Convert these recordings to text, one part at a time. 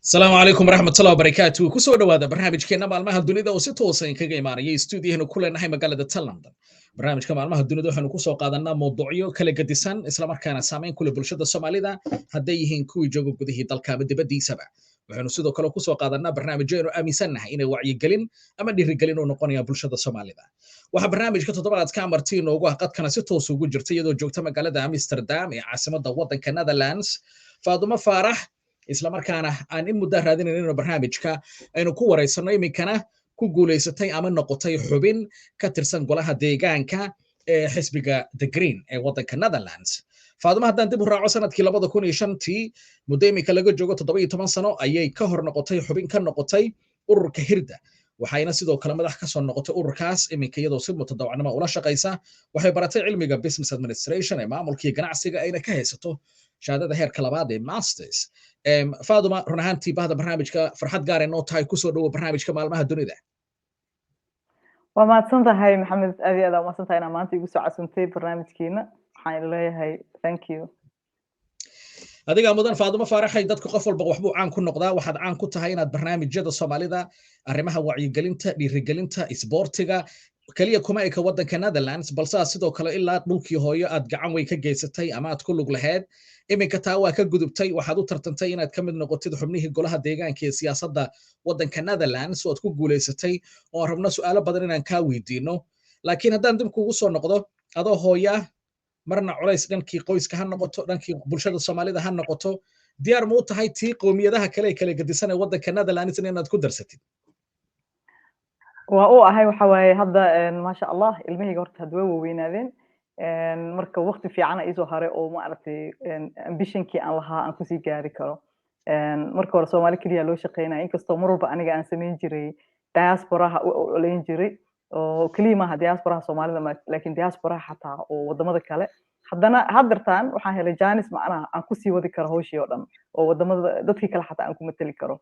السلام عليكم ورحمة الله وبركاته كسو دوادا barnaamijkeena maalmaha dunida oo si toos ah kaga imaanaya stuudiyaheena ku leenahay magaalada London barnaamijka maalmaha dunida waxaanu ku soo qaadanaa mowduucyo kala gedisan isla markaana saameyn ku leh bulshada Soomaalida hadday yihiin kuwii jooga gudihii dalka ama dibadiisaba waxaanu sidoo kale ku soo qaadanaa barnaamijyo aaminsanahay inay wacyigelin ama dhiirigelin u noqonayaan bulshada Soomaalida waxa barnaamijka toddobaadka martii noogu ah qadkana si toos ugu jirta iyadoo joogta magaalada Amsterdam ee caasimadda waddanka Netherlands Faadumo Faarax isla markaana aan in muddo raadinayno barnaamijka aynu ku wareysano iminkana ku guuleysatay ama noqotay xubin ka tirsan golaha deegaanka ee xisbiga The Green ee waddanka Netherlands Faadumo haddaan dib u raaco sanadkii 2005tii muddo iminka laga joogo 17 sano ayay ka hor noqotay xubin ka noqotay ururka Hirda waxayna sidoo kale madax ka soo noqotay ururkaas iminka iyadoo si mutadawacnimo ula shaqaysa waxay baratay cilmiga business administration ee maamulkii ganacsiga ayna ka haysato shahaadada heerka labaad ee masters Faadumo run ahaantii bahda barnaamijka farxad gaar ah noo tahay ku soo dhawo barnaamijka maalmaha dunida waa mahadsan tahay maxamed aad iyo aad waa mahadsan tahay maanta igu soo casuntay barnaamijkeena waxaan leeyahay thank you adiga mudan Faadumo Faaraxay dadku qof walba waxbuu caan ku noqdaa waxaad caan ku tahay inaad barnaamijyada Soomaalida arrimaha wacyigelinta dhiirigelinta isboortiga kaliya kuma ay ka waddanka Netherlands balse sidoo kale ilaa dhulkii hooyo aad gacan way ka geysatay ama aad ku lug lahayd iminka taa waa ka gudubtay waxaad u tartantay inaad ka mid noqotid xubnihii golaha deegaanka ee siyaasadda waddanka Netherlands oo aad ku guuleysatay oo rabno su'aalo badan inaan ka weydiino laakiin haddaan dib kugu soo noqdo adoo hooya marna culays dhankii qoyska ha noqoto dhankii bulshada Soomaalida ha noqoto diyaar ma u tahay tii qowmiyadaha kale kala gedisan ee waddanka Netherlands inaad ku darsatid waa uu ahay waxa waaye hadda maasha Allah ilmahayga horta hadwa weynaadeen marka waqti fiican ay soo haray oo ma aragtay ambitionkii aan lahaa aan ku sii gaari karo marka hore Soomaali kaliya loo shaqeynaa inkastoo mar walba aniga aan sameyn jiray diasporaha u oleyn jiray oo kaliya ma diasporaha Soomaalida laakiin diasporaha xataa oo wadamada kale haddana haddartaan waxaan helay jaanis macnaha aan ku sii wadi karo hawshii oo dhan oo wadamada dadkii kale xataa aan ku matali karo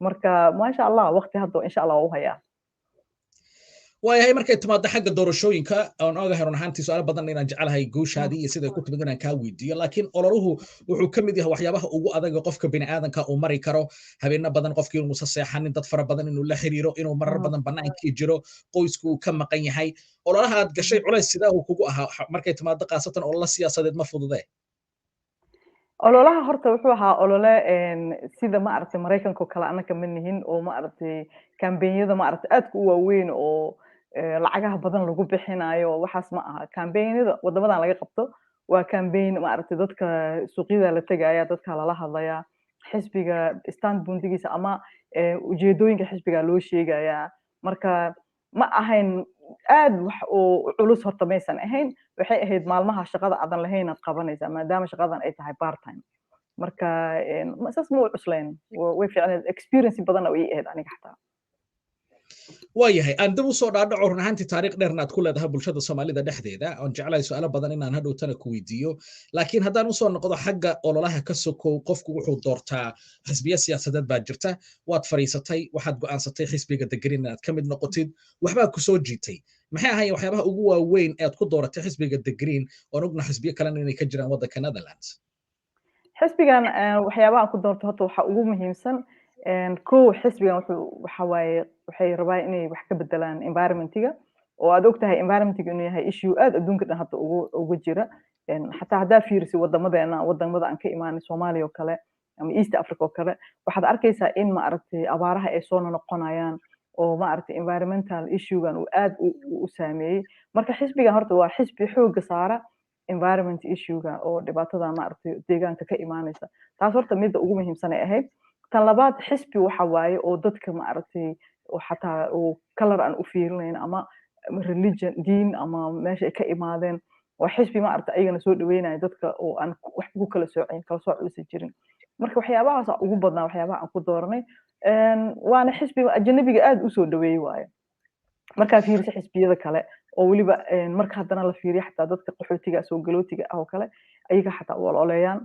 marka maasha Allah waqti hadda insha Allah u hayaa waayahay markay timaado xagga doorashooyinka aan ogahay run ahaantii su'aalo badan inaan jecelahay guushaadii iyo sida ku timid inaan kaa weydiiyo laakiin ololuhu wuxuu ka mid yahay waxyaabaha ugu adag qofka bini'aadanka uu mari karo habeena badan qofkii inuu saseexanin dad fara badan inuu la xiriiro inuu marar badan banaankii jiro qoysku uu ka maqan yahay ololaha aad gashay culays sidaa uu kugu ahaa markay timaado qaasatan ololaha siyaasadeed ma fududee ololaha horta wuxuu ahaa olole sida ma aragtay Mareykanka oo kale anaka ma nihin oo ma aragtay kambeeyada ma aragtay aad ku waaweyn oo lacagaha badan lagu bixinayo waxaas ma aha kambeeyada wadamadan laga qabto waa kambeyn ma aragtay dadka suuqyada la tagaya dadka la hadlaya xisbiga stand bundigiisa ama ujeedooyinka xisbiga loo sheegaya marka ma ahayn aad wax oo culus horta maysan ahayn waxay ahayd maalmaha shaqada adan lahayn aad qabanaysaa maadaama shaqadan ay tahay part time marka saas ma u cuslayn way fiicneed experience badan oo ay ahayd aniga xataa waayahay aan dib u soo dhaadhaco run ahaantii taariikh dheerna aad ku leedahay bulshada Soomaalida dhexdeeda aan jeclahay su'aalo badan inaan hadhowtana ku weydiiyo laakiin haddaan u soo noqdo xagga ololaha ka sokow qofku wuxuu doortaa xisbiya siyaasadeed baa jirta waad fariisatay waxaad go'aansatay xisbiga The Green inaad ka mid noqotid waxbaa ku soo jiitay maxay ahaayeen waxyaabaha ugu waaweyn ee aad ku dooratay xisbiga The Green oo ogna xisbiyo kalena inay ka jiraan waddanka Netherlands xisbigan waxyaabaha aan ku doortay horta waxa ugu muhiimsan kow xisbigan waxa waaye waxay rabaan inay wax ka bedelaan environmentiga oo aad ogtahay environmentiga inuu yahay issue aad adduunka dhan hadda ugu jira xataa haddaa fiirisi wadamada aan ka imaanay Soomaaliya oo kale ama East Africa oo kale waxaad arkaysaa in ma aragtay abaaraha ay soo noqonayaan oo ma aragtay environmental issue-gan uu aad u saameeyay marka xisbigan horta waa xisbi xooga saara environment issue-ga oo dhibaatada ma aragtay deegaanka ka imaanaysa taas horta midda ugu muhiimsan ay ahayd tan labaad xisbi waxa waaye oo dadka ma aragtay oo xataa oo color aan u fiirinayn ama religion diin ama meesha ay ka imaadeen waa xisbi ma aragtay ayagana soo dhaweynaya dadka oo aan wax ku kala soocin kala sooc u jirin marka waxyaabahaas ugu badnaa waxyaabaha aan ku dooranay waana xisbiga ajnabiga aad u soo dhaweeyay waaye marka fiirisa xisbiyada kale oo waliba marka haddana la fiiriyo xataa dadka qaxootiga soo galootiga ah oo kale ayaga xataa waloleeyaan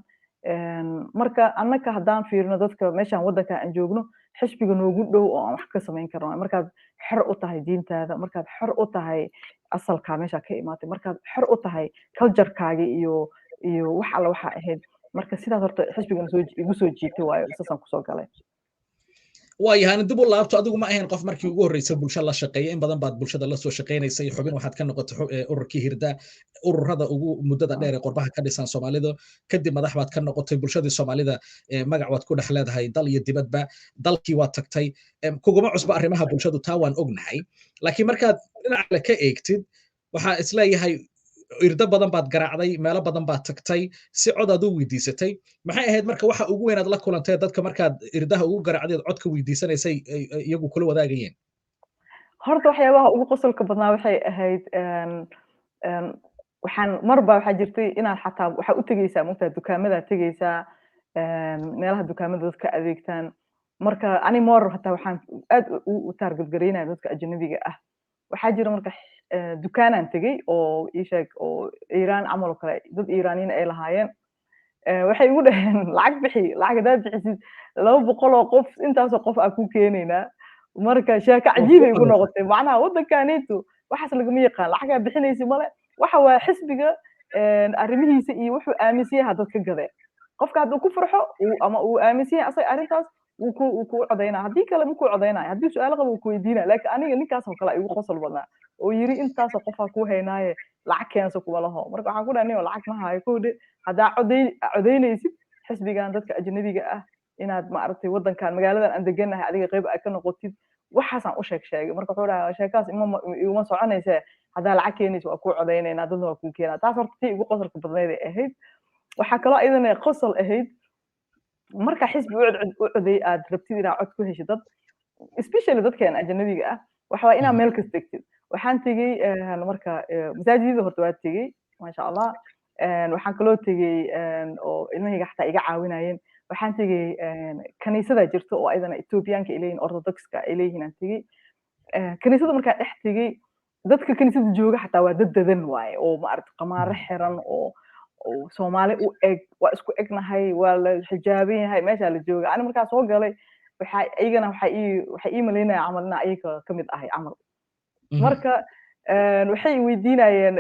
marka annaka haddaan fiirino dadka meeshan waddanka aan joogno xisbiga noogu dhow oo aan wax ka samayn karno markaad xor u tahay diintaada markaad xor u tahay asalka meesha ka imaatay markaad xor u tahay culture-kaaga iyo wax alla waxa ahayd marka sidaas horta xisbigan igu soo jiitay waayo isasaan kusoo galay waayahan dib u laabto adigu ma ahayn qof markii ugu horreysay bulsho la shaqeeyay in badan baad bulshada la soo shaqeynaysay xubin waxaad ka noqotay ururkii hirda ururada ugu muddada dheer ee qurbaha ka dhisan Soomaalidu kadib madax baad ka noqotay bulshadii Soomaalida magac waad ku dhex leedahay dal iyo dibadba dalkii waad tagtay kuguma cusba arrimaha bulshadu taa waan ognahay laakiin markaad dhinaca kale ka eegtid waxaa isleeyahay irda badan baad garaacday meelo badan baad tagtay si cod aad u weydiisatay maxay ahayd marka waxa ugu weyn aad la kulantay dadka markaad irdaha ugu garaacdeed codka weydiisanaysay iyagu kula wadaagayeen horta waxyaabaha ugu qosolka badnaa waxay ahayd waxaan marba waxaa jirtay inaad xataa waxaa u tegeysaa mogtaa dukaamada tegeysaa meelaha dukaamada dadka adeegtaan marka ani moor hataa waxaan aad u taarget garaynaya dadka ajnabiga ah waxaa jira marka dukaanaan tegey oo ii sheeg oo iiraan camal oo kale dad iiraaniyiin ay lahaayeen waxay igu dhaheen lacag bixi lacag hadaad bixisid 200 oo qof intaasoo qof aa ku keenaynaa marka sheeko cajiib ay igu noqotay macnaha waddankaaneytu waxaas lagama yaqaan lacagaa bixinaysi male waxa waa xisbiga arrimihiisa iyo wuxuu aaminsan yahay dad ka gadee qofka hadduu ku farxo ama uu aaminsan yahay asaga arrintaas wuu ku codaynaa haddii kale ma ku codaynaayo haddii su-aalo qaba wuu ku weydiinaya laakiin aniga ninkaasoo kale igu qosol badnaa oo yiri intaasoo qofaa ku haynaaye lacag keenso kuma laho marka waxaan ku dhahay nin lacag ma hayo kowdhe haddaa codaynaysid xisbigan dadka ajnabiga ah inaad maaragtay waddankan magaaladan aan deganahay adiga qayb aad ka noqotid waxaasaan u sheegay marka wuxuu dhahay sheekaas iguma soconaysa haddaa lacag keenaysa waa kuu codaynaynaa dadna waa kuu keenaa taas horta tii ugu qosolka badnayd ay ahayd waxaa kaloo iyadana qosol ahayd marka xisbi u coday aad rabtid inaad cod ku heshid dad especially dadkeena ajnabiga ah waxa waa inaad meel kasta tegtid waxaan tegey marka masaajidada horta waa tegey maasha allah waxaan kaloo tegey oo ilmahayga xataa iga caawinayeen waxaan tegey kaniisada jirto oo ayadana Ethiopianka ileeyin orthodoxka ileeyin aan tegey kaniisada markaa dhex tegey dadka kaniisada jooga xataa waa dad dadan waaye oo maaragtay qamaaro xiran oo Soomaali u eg waa isku egnahay waa la xijaaban yahay meesha la jooga ani markaa soo galay waxa ii maleynaya camal inaa ayaga ka mid ahay camal marka waxay weydiinayeen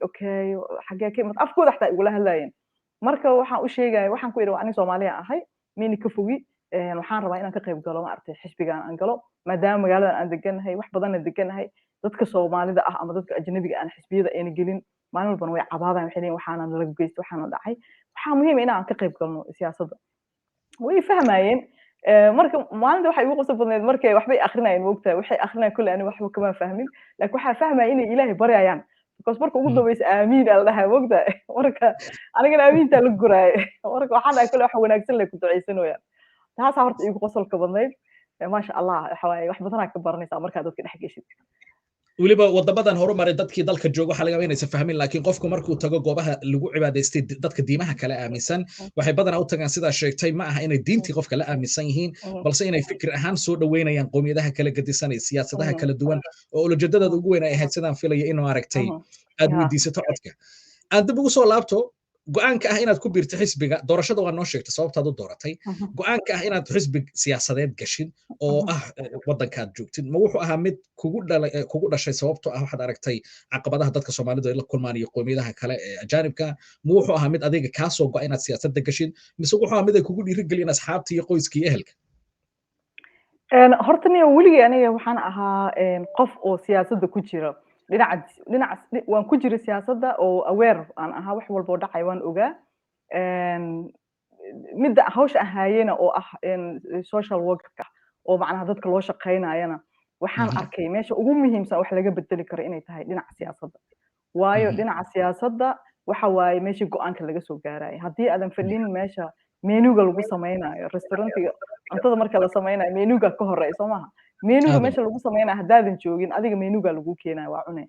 okay xagee ka imid afkooda xataa igula hadlayeen marka waxaan u sheegaya waxaan ku idhi ani Soomaaliya ahay mini ka fogi waxaan rabaa inaan ka qayb galo maaragtay xisbigan aan galo maadaama magaaladan aan deganahay wax badan aan deganahay dadka Soomaalida ah ama dadka ajnabiga aan xisbiyada ayna gelin maalin walbana way cabaadaan waxay leeyihiin waxaana laga geystay waxaana dhacay waxaa muhiim ah inaan ka qayb galno siyaasadda way fahmayeen marka maalinta waxay ugu qosol badneed markay waxbay akhrinayeen moogtaa waxay akhrinayeen kulli ani waxba kama fahmin laakiin waxaa fahmaya inay ilaahay baryayaan because marka ugu dambaysa aamiin aa la dhahaa moogtaa marka anigana aamiintaa la guraaye marka waxaan dhahay kulli wax wanaagsan lay ku ducaysanayaan taasaa horta igu qosolka badneyd maasha allah waxa waaye wax badanaa ka baranaysaa markaa dadka dhex geshid weliba wadamadan horumaray dadkii dalka jooga waxaa laga yaabaa inaysan fahmin laakiin qofku markuu tago goobaha lagu cibaadaystay dadka diimaha kale aaminsan waxay badanaa u tagaan sidaa sheegtay ma aha inay diintii qofka la aaminsan yihiin balse inay fikir ahaan soo dhaweynayaan qowmiyadaha kala gedisan iyo siyaasadaha kala duwan oo ujeedadooda ugu weyn ay ahayd sidaan filaya in maaragtay aad weydiisato codka aan dib ugu soo laabto go'aanka ah inaad ku biirto xisbiga doorashada waa noo sheegtay sababtaad u dooratay go'aanka ah inaad xisbi siyaasadeed gashid oo ah waddankaad joogtid ma wuxuu ahaa mid kugu dhashay sababtoo ah waxaad aragtay caqabadaha dadka Soomaalidu ay la kulmaan iyo qowmiyadaha kale ee ajaanibka ma wuxuu ahaa mid adiga kaa soo go'a inaad siyaasadda gashid mise wuxuu ahaa mid ay kugu dhiirigeliyeen asxaabta iyo qoyska iyo ehelka horta niyo weligay aniga waxaan ahaa qof oo siyaasadda ku jira dhinac waan ku jiray siyaasadda oo aware aan ahaa wax walba oo dhacay waan ogaa midda hawsha aan haayena oo ah social worker oo macnaha dadka loo shaqaynayana waxaan arkay meesha ugu muhiimsan wax laga bedeli karo inay tahay dhinaca siyaasadda waayo dhinaca siyaasadda waxa waaye meesha go'aanka laga soo gaarayo haddii aadan fadhin meesha menuga lagu samaynayo restaurantiga cuntada marka la samaynayo menuga ka horeeya soo maaha menuga meesha lagu samaynayo haddaadan joogin adiga menuga lagu keenayo waa cune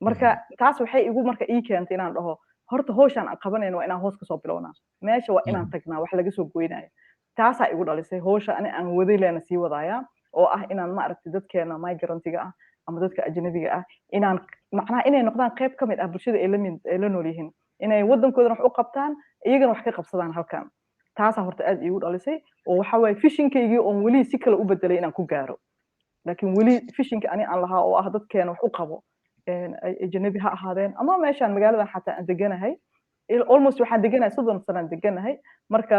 marka taas waxay igu marka ii keentay inaan dhaho horta hawshaan aan qabanayno waa inaan hoos kasoo bilownaa meesha waa inaan tagnaa wax laga soo goynayo taasaa igu dhalisay hawsha ani aan waday leena sii wadaaya oo ah inaan maaragtay dadkeena migrantiga ah ama dadka ajnabiga ah inaan macnaha inay noqdaan qayb ka mid ah bulshada ay la nool yihiin inay waddankoodana wax u qabtaan iyagana wax ka qabsadaan halkan taasaa horta aad iigu dhalisay oo waxa waaye fishinkaygii oon weli si kale u bedelay inaan ku gaaro laakiin weli fishinka ani aan lahaa oo ah dadkeena wax u qabo ajnabi ha ahaadeen ama meeshaan magaaladan xataa aan deganahay almost waxaan deganahay 30 sano aan deganahay marka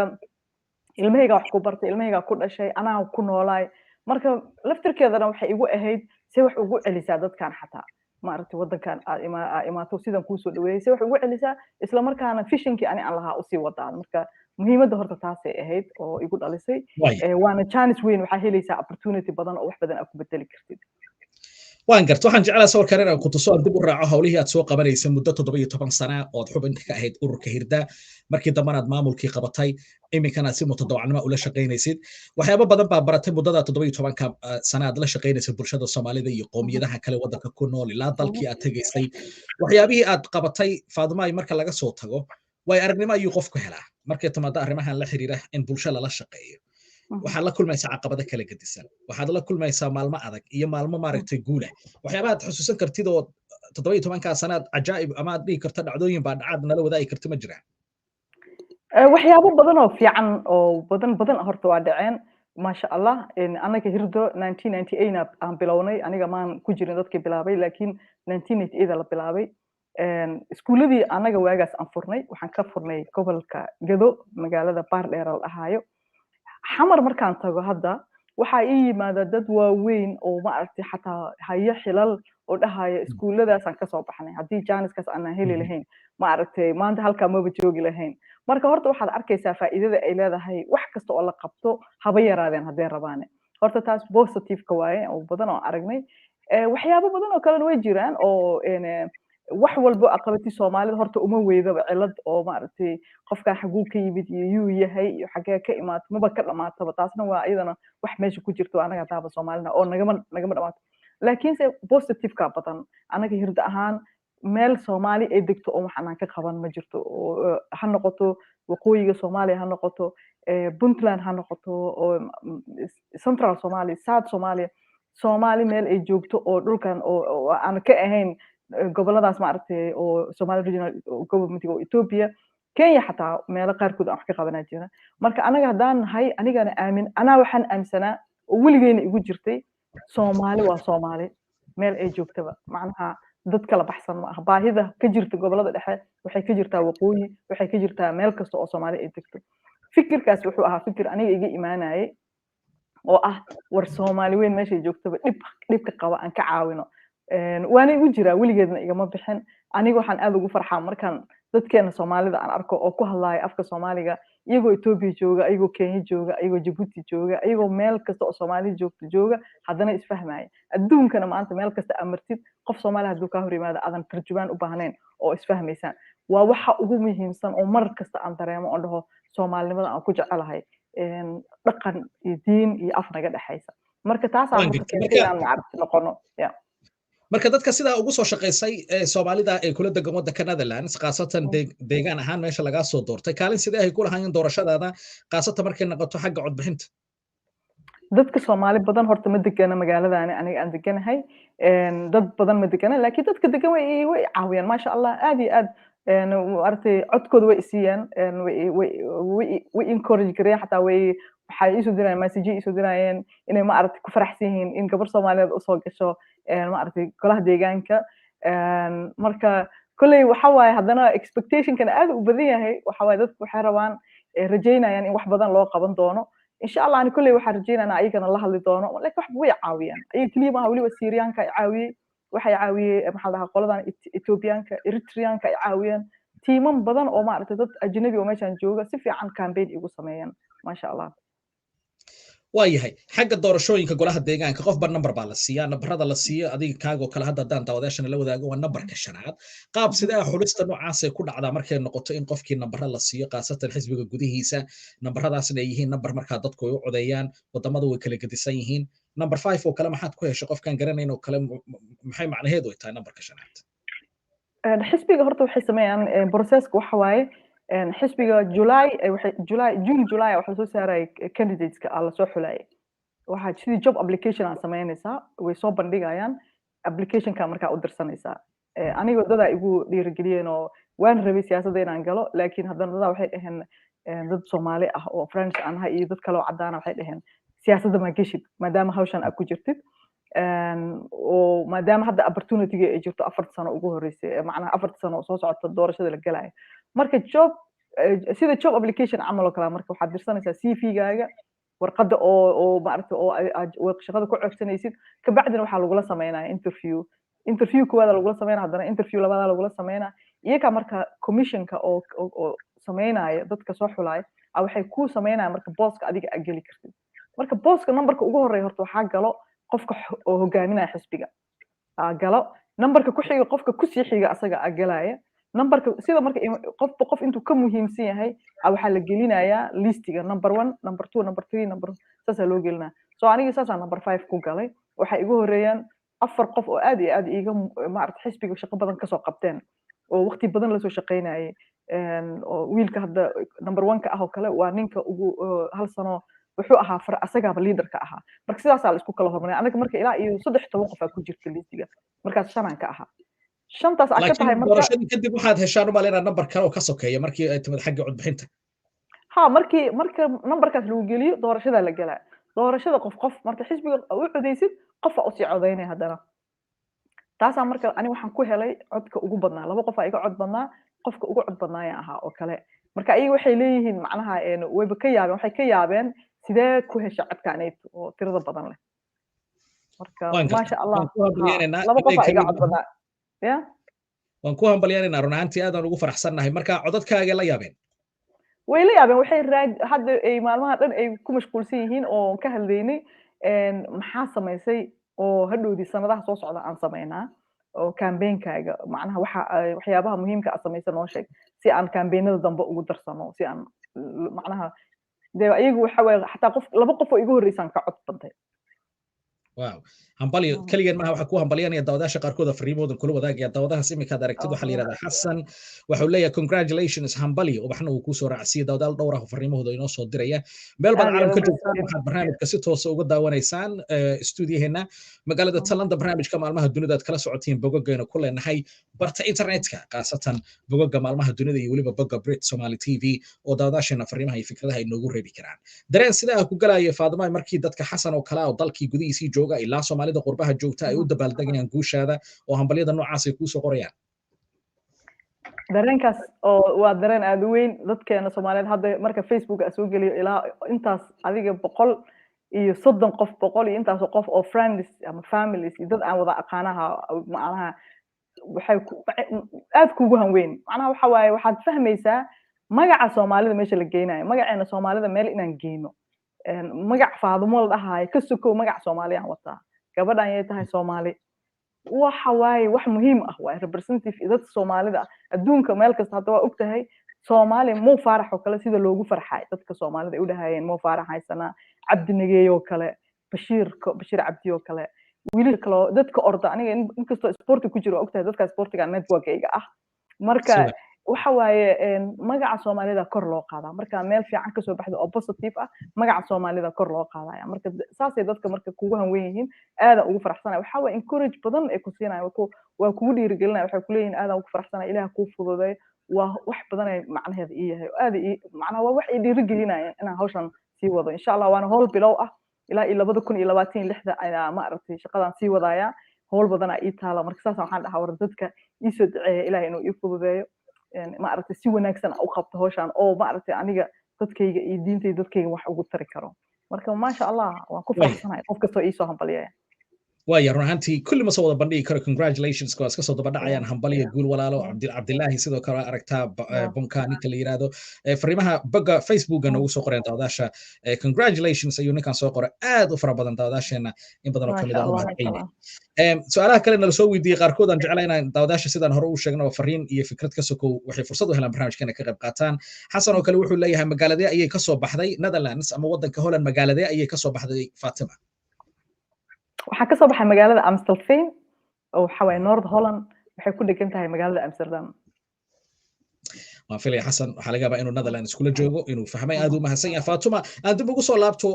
ilmahayga wax ku bartay ilmahayga ku dhashay anaa ku noolaay marka laftirkeedana waxay igu ahayd see wax ugu celisaa dadkan xataa maaragtay waddankan aad imaato sidan kuusoo dhaweeyey see wax ugu celisaa isla markaana fishinkii ani aan lahaa usii wadaan marka muhiimadda horta taasay ahayd oo igu dhalisay waana chance weyn waxaa helaysaa opportunity badan oo wax badan aad ku bedeli kartid waan garta waxaan jeclaa sawirkan inaan ku tuso dib u raaco hawlihii aad soo qabanaysa muddo 17 sano ood xubinta ka ahayd ururka Hirda markii dambana aad maamulkii qabatay iminkana si mutadawacnimo ula shaqaynaysid waxyaabo badan baa baratay muddada 17 sano aad la shaqaynaysid bulshada Soomaalida iyo qoomiyadaha kale waddanka ku nool ilaa dalkii aad tagaysay waxyaabihii aad qabatay Faaduma marka laga soo tago way aragnimo ayuu qofku helaa markay timaado arrimahan la xiriira in bulshada la shaqeeyo waxaad la kulmaysaa caqabado kala gedisan waxaad la kulmaysaa maalmo adag iyo maalmo maaragtay guula waxyaabaha aad xusuusan kartid oo 17 sanaad cajaa'ib ama aad dhihi karta dhacdooyin baa dhacaad nala wadaagi karta ma jiraan waxyaabo badan oo fiican oo badan horta waa dhaceen maasha allah anaga Hirdo 1998 aan bilownay aniga maan ku jirin dadkii bilaabay laakiin 1998 la bilaabay iskuuladii anaga waagaas aan furnay waxaan ka furnay gobolka Gado magaalada Baardheer la dhahayo xamar markaan tago hadda waxaa ii yimaada dad waaweyn oo maaragtay xataa haya xilal oo dhahaya iskuuladaasaan kasoo baxnay haddii jaaniskaas aanan heli lahayn maaragtay maanta halkaa maba joogi lahayn marka horta waxaad arkaysaa faa'iidada ay leedahay wax kasta oo la qabto haba yaraadeen haddee rabaane horta taas positive-ka waaye oo badan oo aragnay waxyaabo badan oo kalena way jiraan oo wax walba aqabati Soomaalida horta uma weydaba cilad oo maaragtay qofka xaguu ka yimid iyo yahay iyo xagee ka imaato maba ka dhamaataba taasna waa iyadana wax meesha ku jirto anaga taaba Soomaalina oo nagama dhamaato laakiin se positive ka badan anaga Hirda ahaan meel Soomaali ay degto oo waxaan ka qaban ma jirto oo ha noqoto waqooyiga Soomaaliya ha noqoto Puntland ha noqoto oo Central Soomaaliya South Soomaaliya Soomaali meel ay joogto oo dhulkan oo aan ka ahayn goboladaas maaragtay oo Somali Regional Government oo Ethiopia Kenya xataa meelo qaarkood aan wax ka qabanaa jira marka anaga hadaan nahay anigana anaa waxaan aaminsanaa oo weligeena igu jirtay Soomaali waa Soomaali meel ay joogtaba macnaha dad kala baxsan ma aha baahida ka jirta gobolada dhexe waxay ka jirtaa waqooyi waxay ka jirtaa meel kasta oo Soomaali ay degto fikirkaas wuxuu ahaa fikir aniga iga imaanayay oo ah war Soomaali weyn meesha joogtaba dhibka qaba aan ka caawino waana igu jiraa weligeedna igama bixin aniga waxaan aad ugu farxaa markaan dadkeena Soomaalida aan arko oo ku hadlaaya afka Soomaaliga iyagoo Ethiopia jooga iyagoo Kenya jooga iyagoo Djibouti jooga iyagoo meel kasta oo Soomaali joogto jooga haddana isfahmaya adduunkana maanta meel kasta amartid qof Soomaali hadduu ka hor yimaado aadan tarjubaan u baahnayn oo isfahmaysaan waa waxa ugu muhiimsan oo mar kasta aan dareemo oo dhaho Soomaalinimada aan ku jecelahay dhaqan iyo diin iyo af naga dhaxaysa marka taas aan inaan maaragtay noqono marka dadka sidaa ugu soo shaqaysay Soomaalida ay kula degan waddanka Netherlands qaasatan deegaan ahaan meesha laga soo doortay kaalin sidee ay ku lahaayeen doorashadaada qaasatan markay noqoto xagga codbixinta dadka Soomaali badan horta ma degana magaaladaani aniga aan deganahay dad badan ma degana laakiin dadka degan way caawiyaan maasha Allah aad iyo aad artay codkooda way siiyaan way encourage gareeyaan xataa way waxay isu dirayaan message isu dirayaan inay ma aragtay ku faraxsan yihiin in gabar Soomaaliyeed u soo gasho ma aragtay golaha deegaanka marka kulay waxa waaye haddana expectation kan aad u badan yahay waxa waaye dadku waxay rabaan rajaynayaan in wax badan loo qaban doono insha Allah ani kulay waxaan rajaynaynaa ayagana la hadli doono laakiin wax way caawiyaan ay kaliya ma waliba Syrianka ay caawiyay waxay caawiyay maxaa la dhahaa qoladan Ethiopianka Eritreanka ay caawiyaan tiimam badan oo ma aragtay dad ajnabi oo meeshan jooga si fiican campaign igu sameeyaan maasha Allah waayahay xagga doorashooyinka golaha deegaanka qofba number baa la siiyaa nambarada la siiyo adiga kaagoo kale hadda haddaan daawadaashana la wadaago waa nambarka shanaad qaab sidee xulista noocaasay ku dhacdaa markay noqoto in qofkii nambara la siiyo qaasatan xisbiga gudihiisa nambaradaasna ay yihiin nambar markaa dadku ay u codeeyaan wadamada way kala gedisan yihiin number 5 oo kale maxaad ku heshay qofkaan garanayn oo kale maxay macnaheedu ay tahay nambarka shanaad xisbiga horta waxay sameeyaan processka waxa waaye xisbiga June July waxa soo saaray candidateska la soo xulay waxa sidii job application aan sameynaysaa way soo bandhigayaan application ka markaa u dirsanaysaa aniga dada igu dhiirigeliyeen oo waan rabay siyaasadda inaan galo laakiin haddana dada waxay dhaheen dad Soomaali ah oo friends aan ahay iyo dad kale oo cadaan waxay dhaheen siyaasadda ma geshid maadaama hawshan aad ku jirtid oo maadaama hadda opportunity-ga ay jirto 4 sano ugu horeysay macnaha 4 sano soo socota doorashada la galayo marka sida job application camal oo kale marka waxaad dirsanaysaa CV-gaaga warqadda oo maaragtay oo shaqada ku codsanaysid kabacdina waxaa lagula sameynaya interview koowaada lagula sameynaya haddana interview labaada lagula sameynaya iyaga marka commissionka oo sameynaya dadka soo xulaya waxay ku sameynaya marka booska adiga aad geli kartid marka booska numberka ugu horeeya horta waxaa galo qofka oo hogaaminaya xisbiga galo numberka ku xiga qofka ku sii xiga asaga galaya numberka sida marka qof intuu ka muhiimsan yahay waxaa la gelinayaa listiga number 1 number 2 number 3 number saasaa loo gelinaa so aniga saasaa number 5 ku galay waxay igu horeeyaan 4 qof oo aad iyo aad iiga maaragtay xisbiga shaqo badan kasoo qabteen oo waqti badan lasoo shaqaynayay oo wiilka hadda number 1 ka ah oo kale waa ninka ugu hal sano wuxuu ahaa asagaaba leaderka ahaa marka sidaasaa la isku kala hormaray anaga marka ilaa iyo 13 qof ku jirta listiga markaas shanaan ka ahaa shantaas aad ka tahay marka doorashadii kadib waxaad heshaan uma leena number kale oo ka sokeeya markii ay timid xagga codbixinta marka numberkaas lagu geliyo doorashada la galaa doorashada qof marka xisbiga u codeysid qof u sii codeynaya haddana taasaa marka ani waxaan ku helay codka ugu badnaa laba qof iga cod badnaa qofka ugu cod badnaaya ahaa oo kale marka ayaga waxay leeyihiin macnaha wayba ka yaabeen waxay ka yaabeen sidee ku hesha codkaaneyd oo tirada badan leh marka maasha allah laba qof iga cod badnaa ya waan ku hambalyaanaynaa run ahaantii aadaan ugu faraxsannahay marka codadkaaga la yaabeen way la yaabeen waxay hadda ay maalmaha dhan ay ku mashquulsan yihiin oo ka hadlaynay maxaa samaysay oo hadhowdii sanadaha soo socda aan samaynaa oo campaignkaga macnaha waxyaabaha muhiimka ah samaysa noo sheeg si aan campaignada dambe ugu darsano si aan macnaha dee ayagu waxa waaye xataa laba qof oo igu horreysaan ka cod bantay wow hambalyo kaliyan maaha waxa ku hambalyanaya daawadaasha qaarkood fariimoodan kula wadaagaya daawadahaas imika aragtid waxa la yiraahdaa Xasan waxa uu leeyahay congratulations hambalyo waxna uu ku soo raacsiiyay daawadaal dhowr ah fariimahooda inoo soo diraya meel badan caalamka joogtaan waxaad barnaamijka si toos ah uga daawanaysaan stuudiyaheena magaalada Talanda barnaamijka maalmaha dunida aad kala socotiin bogaggeena ku leenahay barta internetka qaasatan bogagga maalmaha dunida iyo waliba bogga Brit Somali TV oo daawadaashana fariimaha iyo fikradaha inoogu reebi karaan dareen sidaa ku galaya Faadima markii dadka Xasan oo kala oo dalkii gudihiisii jooga ilaa Soomaalida qurbaha joogta ay u dabaaldegayaan guushaada oo hambalyada noocaas ay ku soo qorayaan dareenkaas oo waa dareen aad u weyn dadkeena Soomaaliyeed hadda marka Facebook soo geliyo ilaa intaas adiga 130 qof 100 iyo intaas qof oo friends ama families dad aan wada aqaanaha macnaha waxay aad kugu hanweyn macnaha waxa waaye waxaad fahmaysaa magaca Soomaalida meesha la geynayo magaceena Soomaalida meel inaan geeyno magac Faadimo la dhahay ka sokow magac Soomaali aan wataa gabadhan ay tahay Soomaali waxa waaye wax muhiim ah waa representative dadka Soomaalida adduunka meel kasta hadda waa ogtahay Soomaali Mo Faarax oo kale sida loogu farxay dadka Soomaalida ay u dhahayeen Mo Faarax haysana Cabdi Nageeyo kale Bashiir Cabdi oo kale wiilal kale dadka orda aniga inkastoo sport ku jiro ogtahay dadka sportiga network-ayga ah marka waxa waaye magaca Soomaalida kor loo qaadaa marka meel fiican ka soo baxdo oo positive ah magaca Soomaalida kor loo qaadaya marka saasay dadka marka kugu hanweyn yihiin aad ugu faraxsanahay waxa waa encourage badan ay ku siinayaan waa kugu dhiirigelinaya waxay ku leeyihiin aad ugu faraxsanahay Ilaahay kuu fududeeyo waa wax badan ay macnaheedu yahay aad macnaha waa wax ay dhiirigelinayaan inaan hawshan sii wado insha Allah waana hawl bilow ah ilaa 2026 ayaa ma aragtay shaqadan sii wadaya hawl badan ay taala marka saas waxaan dhahaa war dadka ii soo duceeya Ilaahay inuu ii fududeeyo ma aragtay si wanaagsan u qabto hawshan oo ma aragtay aniga dadkayga iyo diintayda dadkayga wax ugu tari karo marka ma sha Allah waan ku faraxsanahay qof kasto ii soo hambaliyay ويا رهانتي كل ما سوى بندي كره congratulations كواس كسر دبنا عيان همبلي يقول ولا له عبد الله سيدو كرا أركتا بمكاني كلي يرادو فريمها بقى فيسبوك أنا وسوقرين توداشة congratulations أيوني كان سوقر وفر بدن توداشة إن بدنا كم يدهم سؤالها كلنا لسوي دي غاركود أن جعلنا توداشة سيدان هرو شجنا وفرين يفكرة كسكو وحي فرصة هلا برنامج كنا كغب قاتان حسن وكلو وحول ليها مقالة دي أي كسر بحذي نذرلاندز أما وضن كهولا مقالة دي أي كسر بحذي فاطمة waxaa ka soo baxay magaalada Amstelveen oo waxa way North Holland waxay ku dhigan tahay magaalada Amsterdam waan filay Xasan waxa laga yaabaa inuu Netherlands kula joogo inuu fahmay aad u mahadsan yahay Faatuma aad dib ugu soo laabto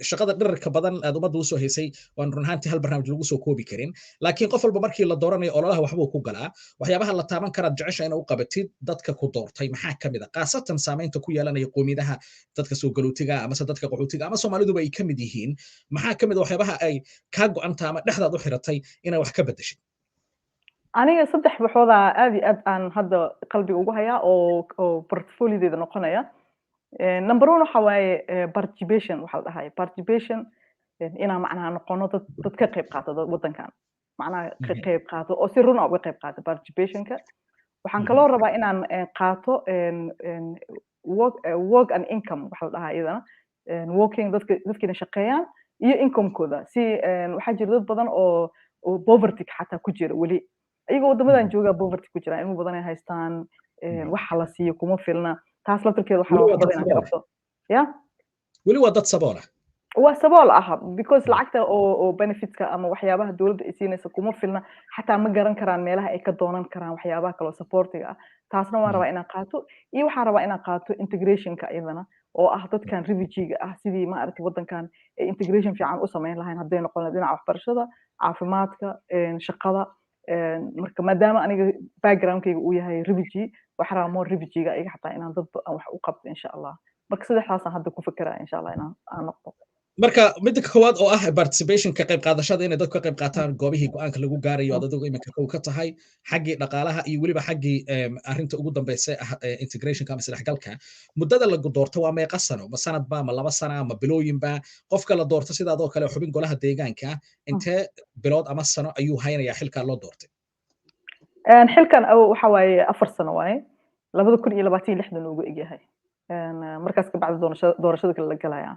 shaqada dhirka badan aad umada u soo heysay waan runhaantii hal barnaamij lagu soo koobi karin laakiin qof walba markii la dooranayo ololaha waxba ku galaa waxyaabaha la taaban kara jecesha inuu qabatid dadka ku doortay maxaa kamid ah qaasatan saameynta ku yeelanaya qoomiyadaha dadka soo galootiga ama dadka qaxootiga ama Soomaalidu ay kamid yihiin maxaa kamid ah waxyaabaha ay ka go'anta ama dhexdaad u xiratay inay wax ka bedeshay aniga saddex waxooda aad iyo aad aan hadda qalbiga ugu hayaa oo portfolio-deeda noqonaya number 1 waxa waaye participation waxa la dhahay participation inaan macnaha noqono dad ka qayb qaato wadankan macnaha ka qayb qaato oo si run ah uga qayb qaato participationka waxaan kaloo rabaa inaan qaato work and income waxa la dhahaa iyadana working dadkina shaqeeyaan iyo income-kooda si waxaa jira dad badan oo poverty xataa ku jira weli iyagoo wadamadan joogaa poverty ku jira ilmo badan ay haystaan waxa la siiyo kuma filna taas laftirkeeda waxaa wax badan inaan qabto ya weli waa dad sabool ah waa sabool ah because lacagta oo benefitska ama waxyaabaha dawladda ay siinaysa kuma filna xataa ma garan karaan meelaha ay ka doonan karaan waxyaabaha kale oo supportiga ah taasna waan rabaa inaan qaato iyo waxaan rabaa inaan qaato integrationka iyadana oo ah dadkan refugee-ga ah sidii ma aragtay wadankan ay integration fiican u sameyn lahayn hadday noqon dhinaca waxbarashada caafimaadka shaqada marka maadaama aniga backgroundkayga uu yahay refugee waxaan rabaa more refugee-ga iga xataa inaan dad wax u qabto insha allah marka saddexdaasaan hadda ku fekeraa insha allah inaan noqdo marka midda koowaad oo ah participation ka qayb qaadashada inay dadku ka qayb qaataan goobihii go'aanka lagu gaarayo aad adigu iminka kow ka tahay xaggii dhaqaalaha iyo weliba xaggii arrinta ugu dambaysa ah integrationka ama isdhexgalka muddada lagu doorto waa meeqa sano ma sanad ba ma 2 sano ama bilooyin ba qofka la doorto sidaadoo kale xubin golaha deegaanka intee bilood ama sano ayuu haynayaa xilka loo doortay xilkan waxa waaye 4 sano waaye 2026 ugu egyahay markaas ka bacdi doorashada kale la galaya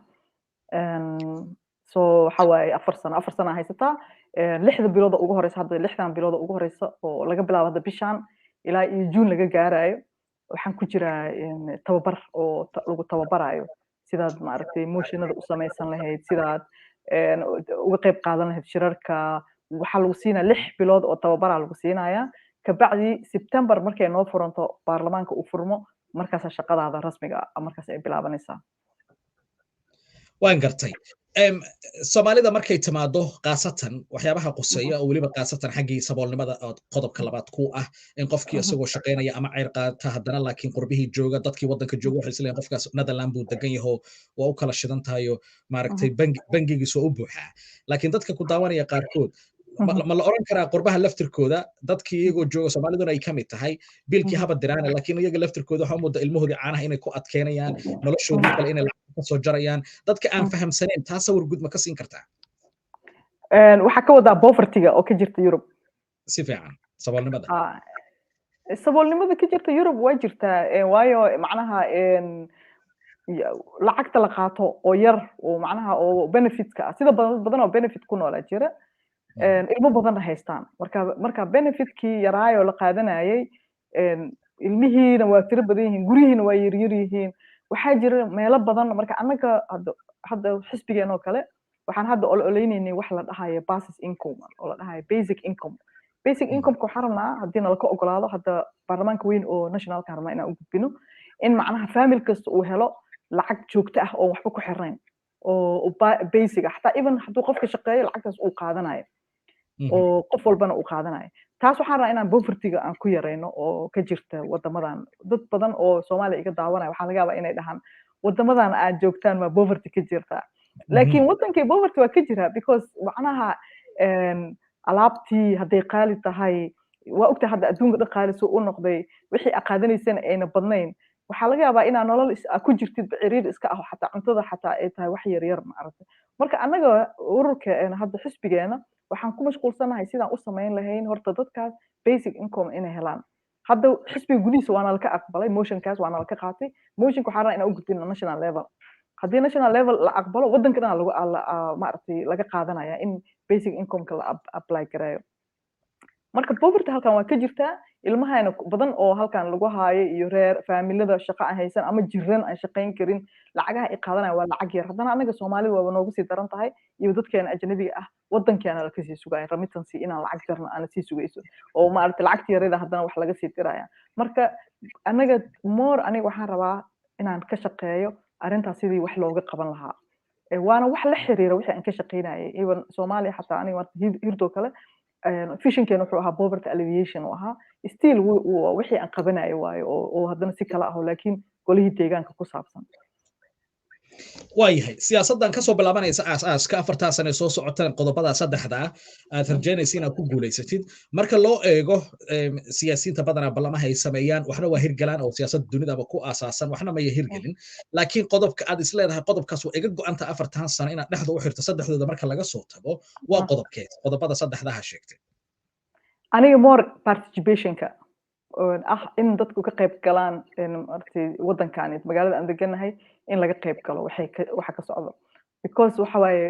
so waxa waaye 4 sano haysataa 6 bilood ugu horeysa hadda 6 bilood ugu horeysa oo laga bilaabo hadda bishan ilaa iyo June laga gaarayo waxaan ku jiraa tababar oo lagu tababarayo sidaad ma aragtay motionada u samaysan lahayd sidaad uga qayb qaadan lahayd shirarka waxa lagu siinaa 6 bilood oo tababara lagu siinaya ka bacdi September markay noo furanto baarlamaanka uu furmo markaas shaqadaada rasmiga ah markaas ay bilaabanaysaa waan gartay Soomaalida markay timaado qaasatan waxyaabaha quseeya oo waliba qaasatan xaggii saboolnimada qodobka labaad ku ah in qofkii isagoo shaqeynaya ama ceyr qaata haddana laakiin qurbihii jooga dadkii wadanka jooga waxay isleeyihiin qofkaas Netherland buu degan yahay waa u kala shidan tahay maaragtay bangigiisu u buuxaa laakiin dadka ku daawanaya qaarkood ma la oran karaa qurbaha laftirkooda dadkii iyagoo jooga Soomaaliduna ay kamid tahay bilkii haba diraan laakiin iyaga laftirkooda waxa muddo ilmahoodii caanaha inay ku adkeynayaan noloshoodii kale inay ka soo jarayaan dadka aan fahamsaneen taas war gud ma ka siin kartaa waxa ka wadaa poverty-ga oo ka jirta Europe si fiican saboolnimada saboolnimada ka jirta Europe waa jirtaa waayo macnaha lacagta la qaato oo yar oo macnaha oo benefitska sida badan oo benefit ku noolaa jira ilmo badan haystaan marka benefitkii yaraayo la qaadanayay ilmihiina waa tiro badan yihiin gurihiina waa yar yihiin waxaa jira meelo badan marka anaga hadda xisbigeenoo kale waxaan hadda ololeynaynay wax la dhahayo basis income oo la dhahayo basic income ku xarnaa haddii nala ka ogolaado hadda baarlamaanka weyn oo nationalka harma inaan u gudbino in macnaha family kasta uu helo lacag joogto ah oo waxba ku xirnayn oo basic xataa even hadduu qofka shaqeeyo lacagtaas uu qaadanayo oo qof walbana uu qaadanayo taas waxaan rabaa inaan poverty-ga aan ku yareyno oo ka jirta wadamadan dad badan oo Soomaaliya iga daawanaya waxaa laga yaabaa inay dhahaan wadamadan aad joogtaan ma poverty ka jirta laakiin wadankii poverty waa ka jira because macnaha alaabtii hadday qaali tahay waa ogtahay hadda adduunka dhan qaali soo u noqday wixii aqaadanaysana ayna badnayn waxaa laga yaabaa inaa nolol ku jirtid ciriir iska ah xataa cuntada xataa ay tahay wax yar yar ma aragtay marka anaga ururka hadda xisbigeena waxaan ku mashquulsanahay sidaan u samayn lahayn horta dadkaas basic income inay helaan hadda xisbiga gudihiisa waana la ka aqbalay motionkaas waana la ka qaatay motionka waxaa rabaa inaan u gudbino national level haddii national level la aqbalo wadanka dhan lagu maaragtay laga qaadanaya in basic income-ka la apply gareeyo marka poverty halkan waa ka jirtaa ilmahayna badan oo halkan lagu haayo iyo reer faamilada shaqo aan haysan ama jiran aan shaqayn karin lacagaha ay qaadanaya waa lacag yar haddana anaga Soomaalida waa noogu sii daran tahay iyo dadkeena ajnabiga ah wadankeena la kasii sugaya remittance inaan lacag jarna aan sii sugayso oo maaragtay lacagta yarada haddana wax laga sii diraya marka anaga aniga waxaan rabaa inaan ka shaqeeyo arrintaas sidii wax looga qaban lahaa waana wax la xiriira wixii aan ka shaqaynayay even Soomaaliya xataa aniga hirdo kale fishinkeena wuxuu ahaa poverty alleviation oo ahaa still wixii aan qabanayo waayo oo haddana si kala ah laakiin golihii deegaanka ku saabsan waayahay siyaasaddan ka soo bilaabanaysa aas-aaska afartaa sane soo socotaan qodobada saddexda ah aad rajaynaysa inaad ku guulaysatid marka loo eego siyaasiyiinta badanaa ballamaha ay sameeyaan waxna waa hirgalaan oo siyaasadda dunidaba ku aasaasan waxna maya hirgelin laakiin qodobka aad isleedahay qodobkaas waa iga go'anta afartan sano inaad dhexda u xirto saddexdooda marka laga soo tago waa qodobkeed qodobada saddexdaha sheegtay aniga more participationka ah in dadku ka qayb galaan martii wadankan magaalada aan deganahay in laga qayb galo waxa ka socdo because waxa waaye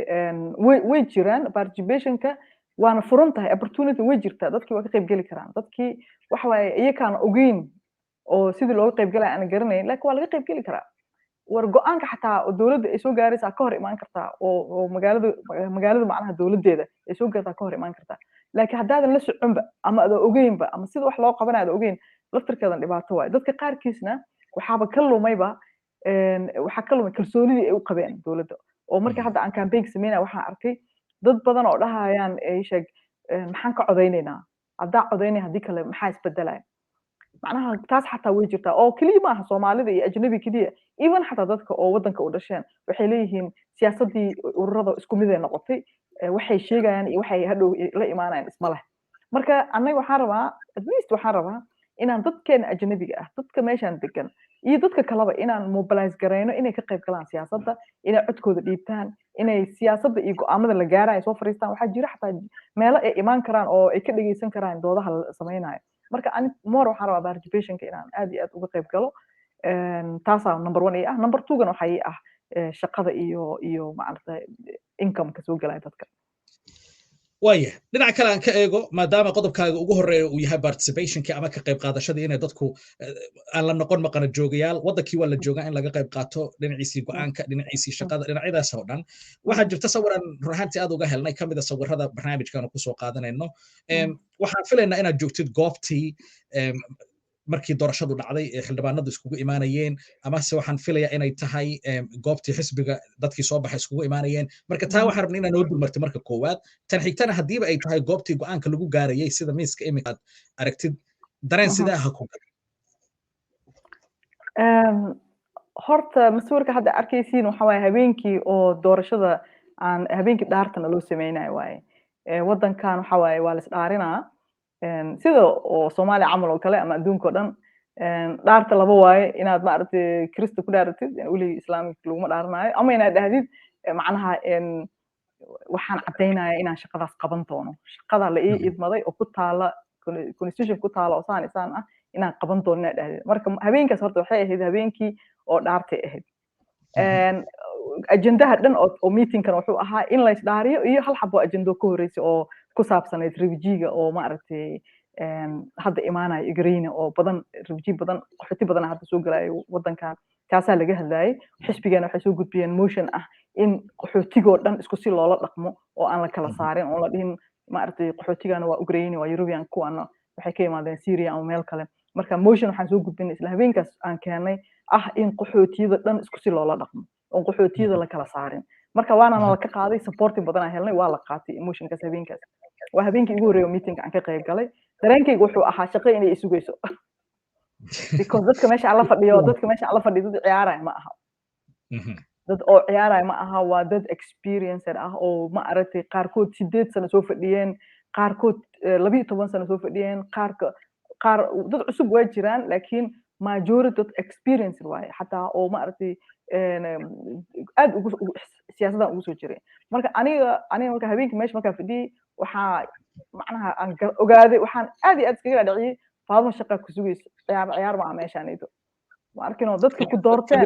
way jiraan participationka waana furan tahay opportunity way jirtaa dadkii waa ka qayb geli karaan dadkii waxa waaye iyakaan ogeyn oo sidii looga qayb galaya aan garanayn laakiin waa laga qayb geli karaa war go'aanka xataa oo dowladda ay soo gaaraysaa ka hor imaan kartaa oo magaalada macnaha dowladdeeda ay soo gaartaa ka hor imaan kartaa laakiin haddaadan la soconba ama ada ogeynba ama sida wax loo qabanaya ada ogeyn laftirkeedan dhibaato waayo dadka qaarkiisna waxaaba ka lumayba waxaa ka lumay kalsoonidii ay u qabeen dowladda oo marka hadda aan campaign sameynaya waxaan arkay dad badan oo dhahayaan sheeg maxaan ka codaynaynaa haddaa codaynay haddii kale maxaa isbedelaya macnaha taas xataa way jirtaa oo keliya maaha soomaalida iyo ajnabi keliya even xataa dadka oo wadanka u dhasheen waxay leeyihiin siyaasaddii ururada isku mid ay noqotay waxay sheegayaan iyo waxay hadhow la imaanayaan isma leh marka annaga waxaan rabaa at least waxaan rabaa inaan dadkeena ajnabiga ah dadka meeshaan degan iyo dadka kaleba inaan mobilize garayno inay ka qayb galaan siyaasadda inay codkooda dhiibtaan inay siyaasadda iyo go'aamada la gaaraan ay soo fariistaan waxaa jira xataa meelo ay imaan karaan oo ay ka dhegeysan karaan doodaha la samaynayo marka ani more waxaan rabaa participationka inaan aad iyo aad uga qayb galo taasaa number 1 ii ah number 2gana waxaa ii ah shaqada iyo maaragtay income-ka soo galaya dadka waaya dhinaca kale aan ka eego maadaama qodobkaaga ugu horeeya uu yahay participationka ama ka qayb qaadashadii inay dadku aan la noqon maqana joogayaal wadankii waa la joogaa in laga qayb qaato dhinaciisii go'aanka dhinaciisii shaqada dhinacyadaas oo dhan waxaa jirta sawiran runaantii aad uga helnay kamid a sawirada barnaamijkaanu kusoo qaadanayno waxaan filaynaa inaad joogtid goobtii markii doorashadu dhacday ee xildhibaanadu iskugu imaanayeen amase waxaan filayaa inay tahay goobtii xisbiga dadkii soo baxay iskugu imaanayeen marka taa waxaan rabnay inaan noo dulmartay marka koowaad tan xigtana haddiiba ay tahay goobtii go'aanka lagu gaarayay sida miiska imika aad aragtid dareen sidee aha ku galay horta masawirka hadda arkaysiin waxa waaye habeenkii oo doorashada aan habeenkii dhaartana loo sameynayo waaye wadankan waxa waaye waa la isdhaarinaa sida oo Soomaaliya camal oo kale ama adduunka oo dhan dhaarta laba waaye inaad maaragtay Kristo ku dhaaratid weli islaamka laguma dhaaranayo ama inaad dhahdid macnaha waxaan cadeynayaa inaan shaqadaas qaban doono shaqada la ii idmaday oo ku taala constitution ku taala oo saan ah inaan qaban doono inaad dhahdid marka habeenkaas horta waxay ahayd habeenkii oo dhaartay ahayd ajendaha dhan oo meetingkan wuxuu ahaa in la isdhaariyo iyo hal xabo ajendo ka horeysay oo ku saabsanayd refujiga oo maaragtay hadda imaanaya Ukraine oo badan refuji badan qaxooti badan hadda soo galay wadankan kaasaa laga hadlayay xisbigana waxay soo gudbiyeen motion ah in qaxootigoo dhan isku si loola dhaqmo oo aan la kala saarin oo la dhihin maaragtay qaxootigana waa Ukraine waa European kuwana waxay ka yimaadeen Syria ama meel kale marka motion waxaan soo gudbinay isla habeenkaas aan keenay ah in qaxootiyada dhan isku si loola dhaqmo oo qaxootiyada la kala saarin marka waana la ka qaaday supporting badan aan helnay waa la qaatay emotionkaas habeenkaas waa habeenkii ugu horeeyay meeting aan ka qayb galay dareenkaygu wuxuu ahaa shaqo inay isugayso because dadka meesha aan la fadhiyo dad ciyaaraya ma aha dad oo ciyaaraya ma aha waa dad experienced ah oo ma aragtay qaarkood 8 sano soo fadhiyeen qaarkood 12 sano soo fadhiyeen qaar dad cusub waa jiraan laakiin majority of experience waaye xataa oo ma aragtay aad ugu siyaasaddan ugu soo jiray marka aniga marka habeenkii meesha markaan fadhiyey waxaa macnaha aan ogaaday waxaan aad iyo aad iskaga dhaciyay faadmo shaqa ku sugayso ciyaar ma aha meeshaanayto ma arkinoo dadka ku doorteen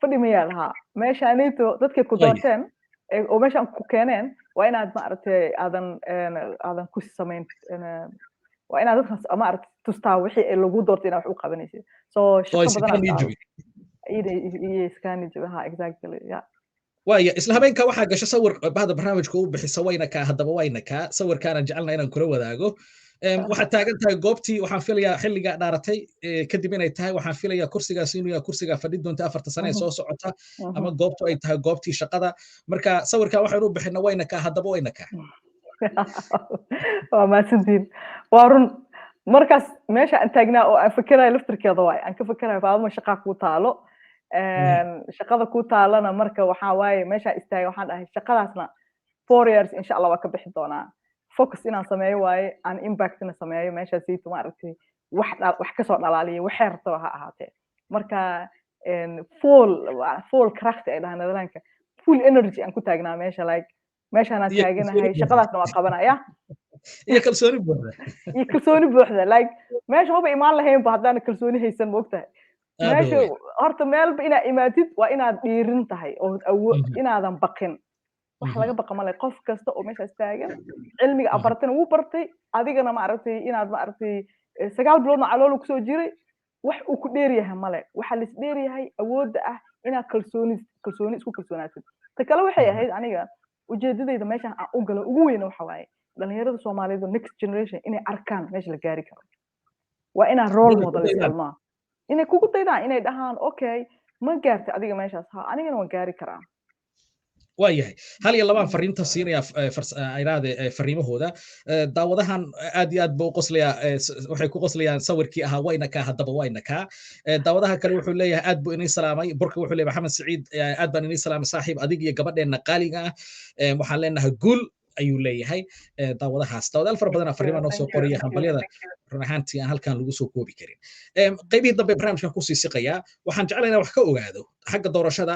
fadhi ma yaal ha meeshaanayto dadka ku doorteen oo meeshaan ku keeneen waa inaad ma aragtay aadan ku samayn waa inaad dadkaas ma aragtay tustaa wixii lagu doortay inaad wax u qabanaysid so shaqo badan exactly yeah waaya isla habeenka waxaa gasha sawir bahda barnaamijka u bixisa wayna kaa haddaba wayna kaa sawirkaanaan jecelna inaan kula wadaago waxaad taagan tahay goobtii waxaan filayaa xilligaa dhaaratay kadib inay tahay waxaan filayaa kursigaas inuu yahay kursigaa fadhi doonta 4 sano ee soo socota ama goobtu ay tahay goobtii shaqada marka sawirkaa waxaynu u bixina wayna kaa haddaba wayna kaa waa mahadsantiin waa run markaas meesha aan taagnaa oo aan fikirayo laftirkeeda waay aan ka fikirayo faadmo shaqaa ku taalo shaqada ku taalana marka waxaa waaye meeshaa istaagay waxaan dhahay shaqadaasna 4 years insha Allah waa ka bixi doonaa focus inaan sameeyo waaye aan impactina sameeyo meeshaasiito maaragtay wax kasoo dhalaaliya waxay rabtaba ha ahaatee marka full kraft ay dhahaan Nederlandka full energy aan ku taagnaa meesha like meeshaana taaganahay shaqadaasna waa qabanaya iyo kalsooni buuxda iyo kalsooni buuxda like meesha maba imaan lahaynba haddaan kalsooni haysan moogtahay meesha horta meelba inaad imaatid waa inaad dhiirin tahay oo inaadan baqin wax laga baqa male qof kasta oo meeshaas taagan cilmiga abartana wuu bartay adigana maaragtay inaad maaragtay 9 biloodna calool kusoo jiray wax uu ku dheer yahay male waxa la is dheer yahay awoodda ah inaad kalsooni isku kalsoonaatid ta kale waxay ahayd aniga ujeedadayda meeshaan aan u galo ugu weyn waxa waaye dhalinyarada Soomaaliyeed next generation inay arkaan meesha la gaari karo waa inaan role model isticmaalno inay kugu daydaan inay dhahaan okay ma gaartay adiga meeshaas ha anigana waan gaari karaa waayahay hal iyo labaan fariinta siinaya ayraade fariimahooda daawadahan aad iyo aad buu qoslaya waxay ku qoslayaan sawirkii ahaa wayna ka hadaba wayna ka daawadaha kale wuxuu leeyahay aad buu inay salaamay burka wuxuu leeyahay Maxamed Saciid aad baan inay salaamay saaxiib adig iyo gabadheena qaaliga ah waxaan leenahay guul ayuu leeyahay daawadahaas daawadaal fara badan fariimo noo soo qoraya hambalyada run ahaantii aan halkan lagu soo koobi karin qaybihii dambe barnaamijkan ku sii siqaya waxaan jeclaynaa wax ka ogaado xagga doorashada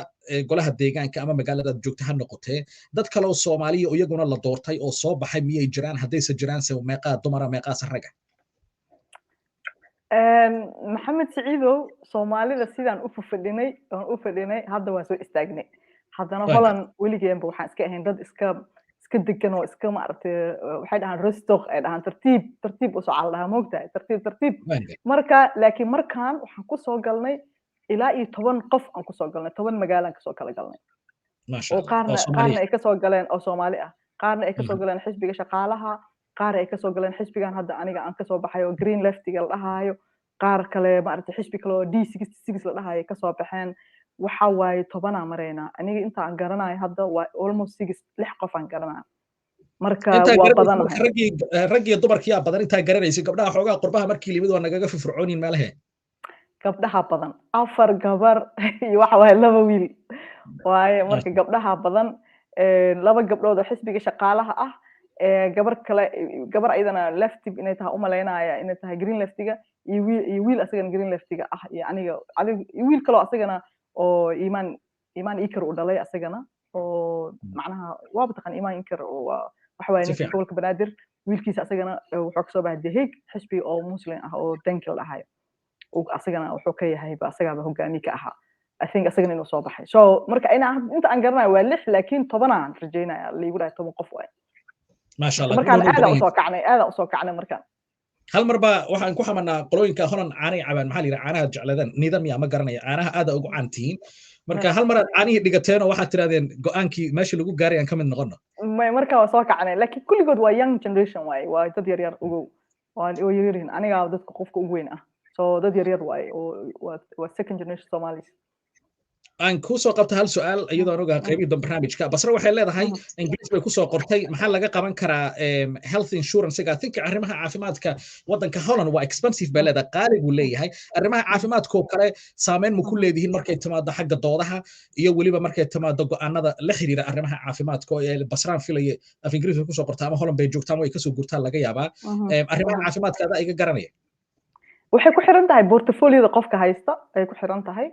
golaha deegaanka ama magaalada joogta ha noqotee dad kale oo Soomaaliya iyaguna la doortay oo soo baxay miyay jiraan haddayse jiraan se meeqa dumara meeqa raga Maxamed Saciidow Soomaalida sidaan u fadhinay hadda waa soo istaagnay haddana Holland weligeenba waxaan iska ahayn dad iska degan oo iska maaragtay waxay dhahaan restock ay dhahaan tartiib u soo caldaha moogtahay tartiib marka laakiin markaan waxaan ku soo galnay ilaa iyo 10 qof aan ku soo galnay 10 magaalaan ka soo kala galnay oo qaarna ay ka soo galeen oo Soomaali ah qaarna ay ka soo galeen xisbiga shaqaalaha qaar ay ka soo galeen xisbigan hadda aniga aan ka soo baxay oo green leftiga la dhahayo qaar kale maaragtay xisbi kale oo D66 la dhahayo ka soo baxeen waxa waaye 10 aan mareynaa aniga inta aan garanayo hadda waa almost 6 qof aan garanaa marka waa badan rag iyo dumarkii aa badan inta garanaysa gabdhaha xoogaa qurbaha markii limid waa nagaga firfircooniin meelaha gabdhaha badan 4 gabar iyo waxa waaye 2 wiil waaye marka gabdhaha badan 2 gabdhood oo xisbiga shaqaalaha ah gabar ayadana lefti inay tahay u maleynaya inay tahay green leftiga iyo wiil asagana green leftiga ah iyo aniga wiil kale asagana oo iimaan ikar u dhalay asagana oo macnaha waa taqaan iimaan ikar oo waxa waaye gobolka banaadir wiilkiisa asagana wuxuu ka soo baxay The Hague xisbi oo muslim ah oo Denkel ahay oo asagana wuxuu ka yahay asagaba hogaamiye ka ahaa I think asagana inuu soo baxay so marka inta aan garanayo waa 6 laakiin 10 aan rajeynaya liigu dhahay 10 qof waay ما شاء الله markaan aad u soo kacnay markaan hal marba waxaan ku xamanaa qolooyinka Holland caanay cabaan maxaa la yiraahdaa caanaha jecladan nidaam ma garanaya caanaha aad ugu caantiin marka hal mar aad caanihii dhigateen oo waxaad tiraadeen go'aankii meesha lagu gaaray aan ka mid noqono marka waa soo kacnay laakiin kulligood waa young generation waay waa dad yar yar ugu oo yariin aniga dadka qofka ugu weyn ah so dad yar yar waay oo waa second generation Somalis aan ku soo qabta hal su'aal iyadoo aan ogahay qaybida barnaamijka basra waxay leedahay Ingiriis bay ku soo qortay maxaa laga qaban karaa health insurance ga think arrimaha caafimaadka wadanka Holland waa expensive bay leedahay qaali buu leeyahay arrimaha caafimaadka oo kale saameyn ma ku leedihiin markay timaado xagga doodaha iyo waliba markay timaado go'aanada la xiriira arrimaha caafimaadka oo basraan filay af Ingiriis ku soo qortay ama Holland bay joogtaan way ka soo gurtaan laga yaabaa arrimaha caafimaadka aad iga garanaya waxay ku xiran tahay portfolio qofka haysta ay ku xiran tahay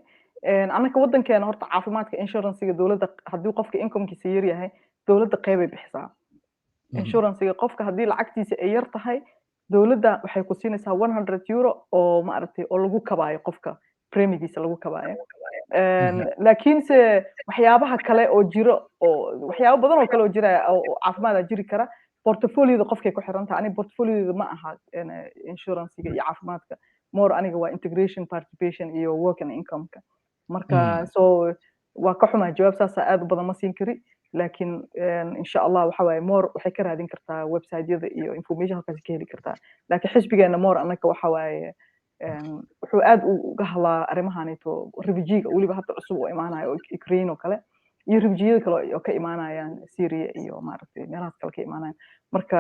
annaka wadankeena horta caafimaadka insurance-ga dawladda haddii qofka income-kiisa yar yahay dawladda qeyb ay bixisaa insurance-ga qofka haddii lacagtiisa ay yar tahay dawladda waxay ku siinaysaa 100 euro oo maaragtay oo lagu kabaayo qofka premigiisa lagu kabaayo laakiinse waxyaabaha kale oo jiro oo waxyaabo badan oo kale oo jira oo caafimaad jiri kara portfolio qofkay ku xiran tahay ani portfolio ma aha insurance-ga iyo caafimaadka more aniga waa integration participation iyo work and income-ka marka so waa ka xumaa jawaab saas aad u badan ma siin kari laakiin insha Allah waxa waaye more waxay ka raadin kartaa website-yada iyo information halkaas ka heli kartaa laakiin xisbigeena more annaka waxa waaye wuxuu aad uga hadlaa arrimahanito refugee-ga waliba hadda cusub oo imaanayo Ukraine oo kale iyo refugee-yada kale oo ka imaanayaan Syria iyo maaragtay meelahaas kale ka imaanayaan marka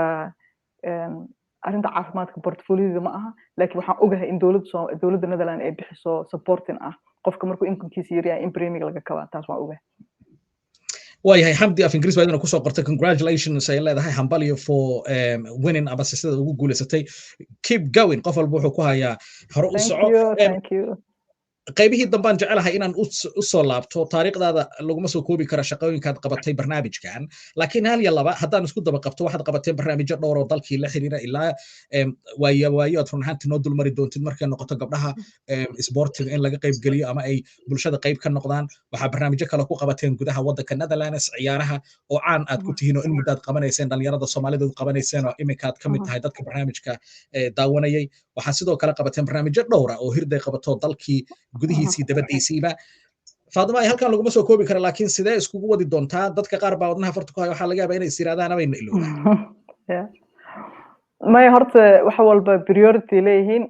arrinta caafimaadka portfolio ma aha laakiin waxaan ogahay in dawladda Netherlands ay bixiso supporting ah qofka markuu incomekiisa yar yahay in premiga laga kabaa taas waan ogahay waayahay xamdi af ingiriis baa idina kusoo qortay congratulations ay leedahay hambalyo for winning ama sisada ugu guulaysatay keep going qof walba wuxuu ku hayaa hore u soco thank you qaybihii dambaan jecelahay inaan u soo laabto taariikhdaada laguma soo koobi kara shaqooyinkaad qabatay barnaamijkan laakiin hal iyo laba haddaan isku daba qabto waxaad qabatay barnaamijyo dhowr oo dalkii la xiriira ilaa waayo aad run ahaantii noo dulmari doontid markay noqoto gabdhaha isboortiga in laga qayb geliyo ama ay bulshada qayb ka noqdaan waxaa barnaamijyo kale ku qabateen gudaha waddanka Netherlands ciyaaraha oo caan aad ku tihiin oo in muddaad qabanayseen dhalinyarada Soomaalidu qabanayseen oo iminkaad ka mid tahay dadka barnaamijka daawanayay waxaa sidoo kale qabateen barnaamijyo dhowra oo hirday qabato dalkii gudihiisii dabadiisiiba faadima ay halkan laguma soo koobi kara laakiin sidee iskugu wadi doontaa dadka qaar baa wadnaha farta ku haya waxaa laga yaabaa inay isiraadaan ama ayna ilowdaan maya horta wax walba priority leeyihiin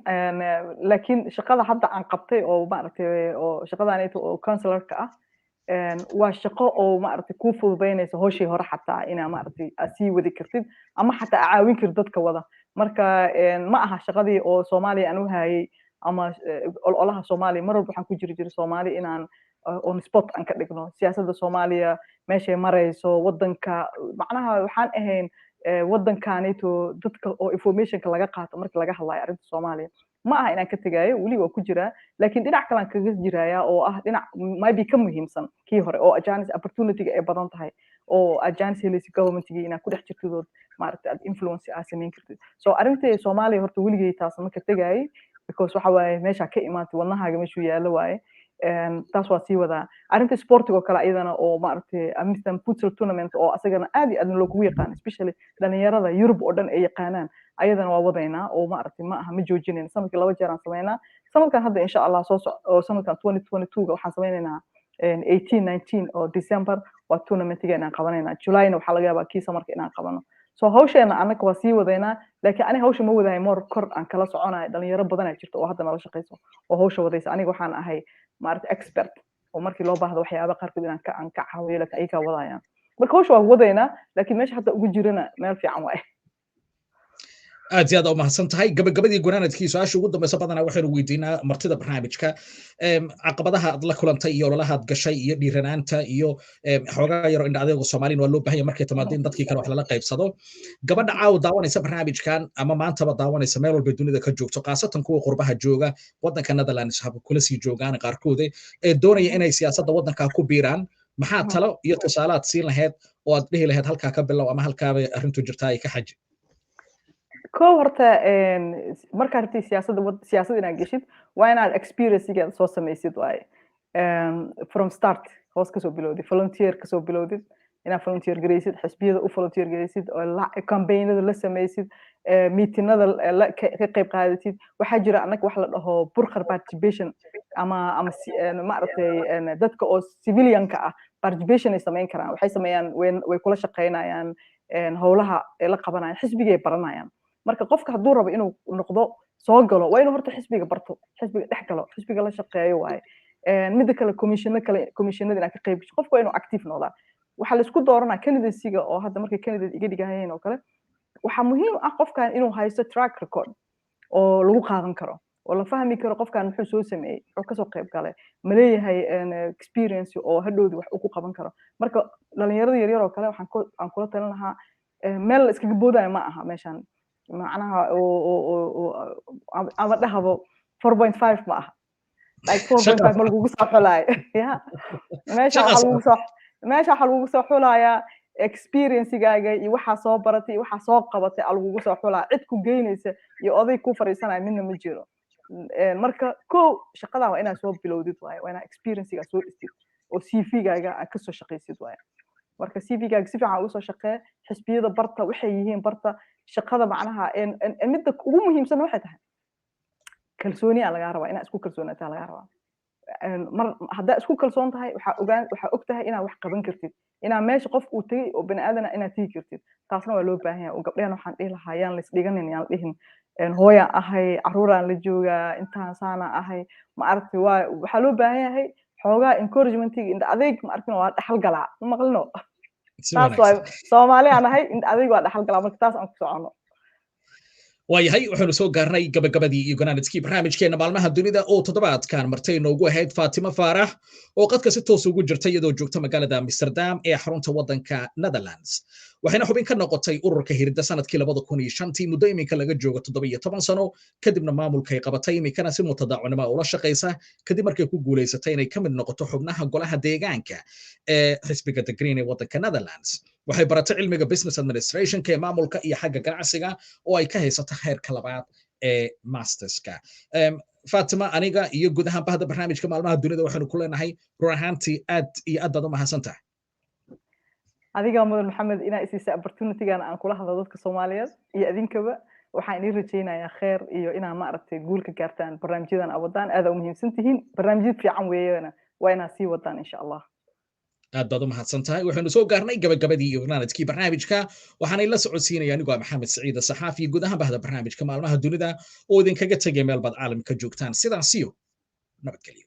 laakiin shaqada hadda aan qabtay oo maaragtay oo shaqadaanayto oo counselorka ah waa shaqo oo maaragtay ku fududeynaysa hooshii hore xataa inaa maaragtay sii wadi kartid ama xataa caawin kartid dadka wada marka ma aha shaqadii oo Soomaaliya aan u hayay ama ololaha Soomaaliya mar walba waxaan ku jiri Soomaali inaan on spot aan ka dhigno siyaasadda Soomaaliya meeshay marayso wadanka macnaha waxaan ahayn wadankaanito dadka oo informationka laga qaato markii laga hadlayo arrinta Soomaaliya ma aha inaan ka tagayo wali waa ku jiraa laakiin dhinac kale aan kaga jiraya oo ah dhinac maybe ka muhiimsan kii hore oo ajanis opportunity ay badan tahay oo ajanis helaysi government-gii inaad ku dhex jirtid maaragtay aad influence aad samayn kartid so arrinta Soomaaliya horta waligay taas ma ka tagay because waxa waaye meesha ka imaatay wadnahaaga meeshuu yaalo waaye taas waa sii wadaa arrinta sportiga oo kale ayadana oo maaragtay Amsterdam futsal tournament oo asagana aad iyo aad loogu yaqaan especially dhalinyarada Europe oo dhan ay yaqaanaan ayadana waa wadaynaa oo maaragtay ma aha ma joojinayna sanadkii 2 jeer aan sameynaa sanadkan hadda insha Allah oo sanadkan 2022 waxaan sameynaynaa 18-19 oo December waa tournamentiga inaan qabanayna July-na waxaa laga yaabaa kiisa marka inaan qabano so hawsheena anaka waa sii wadaynaa laakiin aniga hawsha ma wadahay more kor aan kala soconayo dhalinyaro badan ay jirto oo hadda nala shaqeyso oo hawsha wadaysa aniga waxaan ahay maaragtay expert oo markii loo baahdo waxyaabo qaarkood inaan ka caawiyo laakiin ay ka wadayaan marka hawsha waa wadaynaa laakiin meesha hadda ugu jirana meel fiican waaye aad iyo aad u mahadsan tahay gabagabadii gunaanadkii su-aasha ugu dambaysa badanaa waxaynu weydiinaa martida barnaamijka caqabadaha aad la kulantay iyo ololahaad gashay iyo dhiiranaanta iyo xoogaa yaro indha adeego Soomaaliya waa loo baahan yahay markay timaado in dadkii kale wax lala qaybsado gabadha caaw daawanaysa barnaamijkan ama maantaba daawanaysa meel walba dunida ka joogto qaasatan kuwa qurbaha jooga waddanka Netherlands hab kula sii joogaan qaarkood ee doonaya inay siyaasadda waddanka ku biiraan maxaa talo iyo tusaalaad siin lahayd oo aad dhihi lahayd halkaa ka bilow ama halkaaba arrintu jirtaa ay ka xaji ko horta marka arrintii siyaasadda inaad geshid waa inaad experience-iga soo samaysid waaye from start hoos kasoo bilowdid volunteer kasoo bilowdid inaad volunteer garaysid xisbiyada u volunteer garaysid oo campaignada la samaysid meetinada ka qayb qaadatid waxaa jira annaga wax la dhaho burkhar participation ama maaragtay dadka oo civilianka ah participation ay samayn karaan waxay sameeyaan way kula shaqaynayaan howlaha ay la qabanayaan xisbigay baranayaan marka qofka hadduu rabo inuu noqdo soo galo waa inuu horta xisbiga barto xisbiga dhex galo xisbiga la shaqeeyo waaye midda kale commissionada inaad ka qayb gasho qofka waa inuu active noqdaa waxaa laisku dooranaa candidacy-ga oo hadda markay candidate iga dhigahayeen oo kale waxaa muhiim ah qofkan inuu haysto track record oo lagu qaadan karo oo la fahmi karo qofkan muxuu soo sameeyey wuxuu kasoo qayb galay ma leeyahay experience oo hadhowdi wax uu ku qaban karo marka dhalinyarada yaryar oo kale waxaan kula talin lahaa meel la iskaga boodaya ma aha meeshan macnaha ama dhahabo 4.5 ma aha like 4.5 ma lagugu soo xulaayo meesha waxaa lagugu soo xulayaa experience-gaaga iyo waxaa soo baratay iyo waxaa soo qabatay lagugu soo xulaa cid ku geynaysa iyo oday ku fariisanaya midna ma jiro marka ko shaqadan waa inaad soo bilowdid waaye waa inaad experience-ga soo dhistid oo CV-gaaga aad kasoo shaqaysid waaye marka CV-gaaga si fiican ugu soo shaqee xisbiyada barta waxay yihiin barta shaqada macnaha midda ugu muhiimsan waxay tahay kalsooni aan lagaa rabaa inaad isku kalsoonaataa lagaa rabaa mar haddaa isku kalsoon tahay waxaa og tahay inaad wax qaban kartid inaad meesha qof uu tegey oo bani aadana inaad tegi kartid taasna waa loo baahan yahay oo gabdhahan waxaan dhihi lahaa yaan laisdhiganin yaan dhihin hooyaan ahay caruuraan la joogaa intaan saana ahay ma aragti waxaa loo baahan yahay xoogaa encouragement-iga inta adeeg ma arkin waa dhaxal galaa ma maqlino taas waa Soomaali aan ahay inta adeeg waa dhaxal galaa marka taas aan ku socono waayahay waxaanu soo gaarnay gabagabadii iyo ganaanadkii barnaamijkeena maalmaha dunida oo toddobaadkan martay noogu ahayd Fatima Faarax oo qadka si toos ugu jirtay iyadoo joogta magaalada Amsterdam ee xarunta waddanka Netherlands waxayna xubin ka noqotay ururka hirida sanadkii 2005 muddo iminka laga joogo 17 sano kadibna maamulka ay qabatay iminkana si mutadaacunimo ula shaqaysa kadib markay ku guuleysatay inay ka mid noqoto xubnaha golaha deegaanka ee xisbiga The Green ee waddanka Netherlands waxay baratay cilmiga business administration ee maamulka iyo xagga ganacsiga oo ay ka haysato heerka labaad ee masterska Fatima aniga iyo guud ahaan bahda barnaamijka maalmaha dunida waxaanu ku leenahay run ahaantii aad iyo aad baad u mahadsantahay adiga mudan maxamed inaa isiisa opportunity-gan aan kula hadlo dadka Soomaaliyeed iyo idinkaba waxaan idin rajaynayaa khayr iyo inaa ma aragtay guul ka gaartaan barnaamijyadan awadaan aad u muhiimsan tihiin barnaamijyada fiican weeyana waa inaa sii wadaan insha Allah aad baad u mahadsantahay waxaanu soo gaarnay gabagabadii iyo barnaamijkii barnaamijka waxaanay la socodsiinaya anigoo maxamed saciid saxaafi guud ahaan bahda barnaamijka maalmaha dunida oo idinkaga tagay meel baad caalamka joogtaan sidaas iyo nabadgelyo